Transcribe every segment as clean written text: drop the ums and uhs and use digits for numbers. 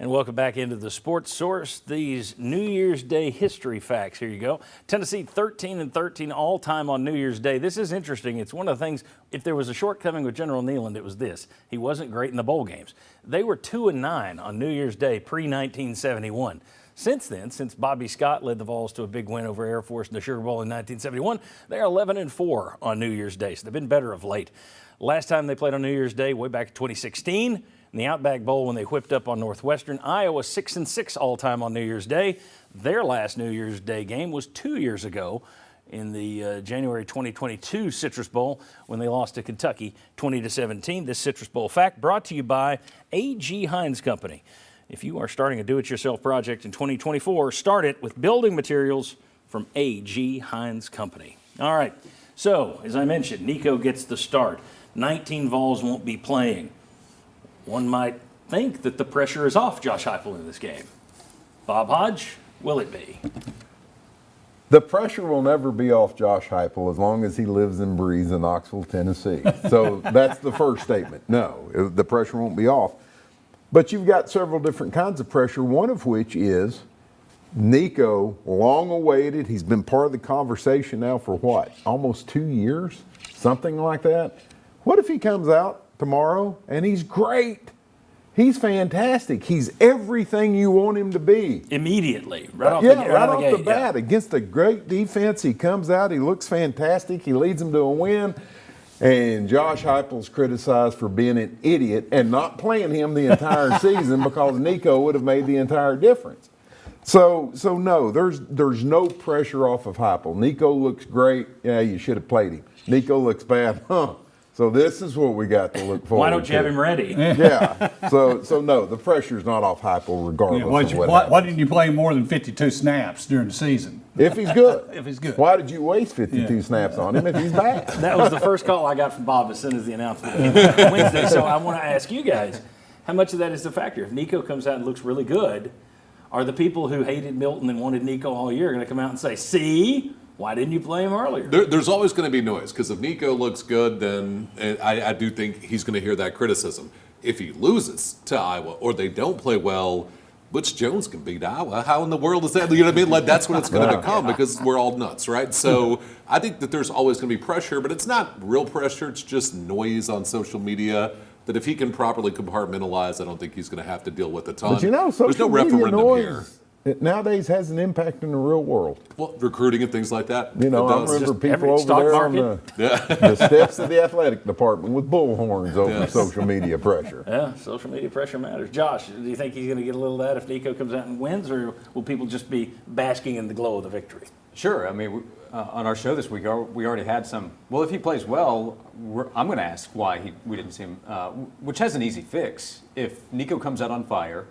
And welcome back into the Sports Source. These New Year's Day history facts. Here you go. Tennessee 13-13 all-time on New Year's Day. This is interesting. It's one of the things, if there was a shortcoming with General Neyland, it was this. He wasn't great in the bowl games. They were 2-9 on New Year's Day pre-1971. Since then, since Bobby Scott led the Vols to a big win over Air Force in the Sugar Bowl in 1971, they're 11-4 on New Year's Day. So they've been better of late. Last time they played on New Year's Day, way back in 2016, in the Outback Bowl when they whipped up on Northwestern. Iowa 6-6 all-time on New Year's Day. Their last New Year's Day game was 2 years ago in the January 2022 Citrus Bowl when they lost to Kentucky 20-17. This Citrus Bowl fact brought to you by A.G. Hines Company. If you are starting a do-it-yourself project in 2024, start it with building materials from A.G. Hines Company. All right, so as I mentioned, Nico gets the start. 19 Vols won't be playing. One might think that the pressure is off Josh Heupel in this game. Bob Hodge, will it be? The pressure will never be off Josh Heupel as long as he lives and breathes in Knoxville, Tennessee. So that's the first statement. No, the pressure won't be off. But you've got several different kinds of pressure, one of which is Nico, long awaited. He's been part of the conversation now for what, almost 2 years? Something like that. What if he comes out tomorrow and he's great? He's fantastic. He's everything you want him to be. Immediately, right off the bat. Against a great defense, he comes out, he looks fantastic, he leads them to a win. And Josh Heupel's criticized for being an idiot and not playing him the entire season because Nico would have made the entire difference. So no, there's no pressure off of Heupel. Nico looks great. Yeah, you should have played him. Nico looks bad. So this is what we got to look forward to. Why don't you have him ready? Yeah. So no, the pressure's not off Heupel regardless of why didn't you play more than 52 snaps during the season? If he's good. If he's good. Why did you waste 52 snaps on him if he's bad? That was the first call I got from Bob as soon as the announcement came Wednesday. So I want to ask you guys, how much of that is the factor? If Nico comes out and looks really good, are the people who hated Milton and wanted Nico all year going to come out and say, see, why didn't you play him earlier? There's always going to be noise because if Nico looks good, then I do think he's going to hear that criticism. If he loses to Iowa or they don't play well, Butch Jones can beat Iowa. How in the world is that? You know what I mean? Like, that's what it's going to become because we're all nuts, right? So I think that there's always going to be pressure, but it's not real pressure. It's just noise on social media that if he can properly compartmentalize, I don't think he's going to have to deal with a ton. But you know, there's no social media referendum noise here. It nowadays has an impact in the real world. Well, recruiting and things like that. You know, I remember people over there on the steps of the athletic department with bullhorns over social media pressure. Yeah, social media pressure matters. Josh, do you think he's going to get a little of that if Nico comes out and wins, or will people just be basking in the glow of the victory? Sure. I mean, on our show this week, we already had some. Well, if he plays well, I'm going to ask why we didn't see him, which has an easy fix. If Nico comes out on fire,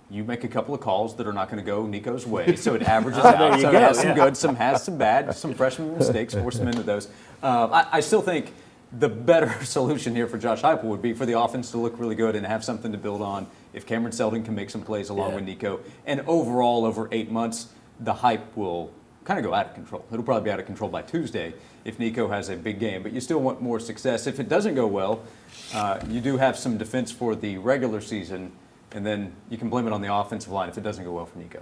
you make a couple of calls that are not going to go Nico's way, so it averages out. So it has some good, some has some bad, some freshman mistakes, force him into those. I still think the better solution here for Josh Heupel would be for the offense to look really good and have something to build on. If Cameron Seldon can make some plays along with Nico, and overall over 8 months, the hype will kind of go out of control. It'll probably be out of control by Tuesday if Nico has a big game, but you still want more success. If it doesn't go well, you do have some defense for the regular season. And then you can blame it on the offensive line if it doesn't go well for Nico.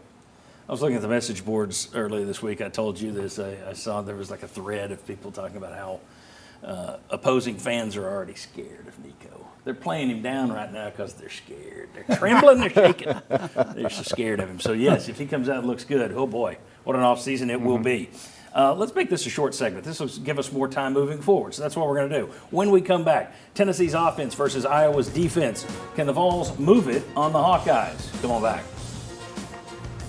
I was looking at the message boards earlier this week. I told you this. I saw there was like a thread of people talking about how opposing fans are already scared of Nico. They're playing him down right now because they're scared. They're trembling. They're shaking. They're so scared of him. So, yes, if he comes out and looks good, oh, boy, what an offseason it will be. Let's make this a short segment. This will give us more time moving forward. So that's what we're going to do. When we come back, Tennessee's offense versus Iowa's defense. Can the Vols move it on the Hawkeyes? Come on back.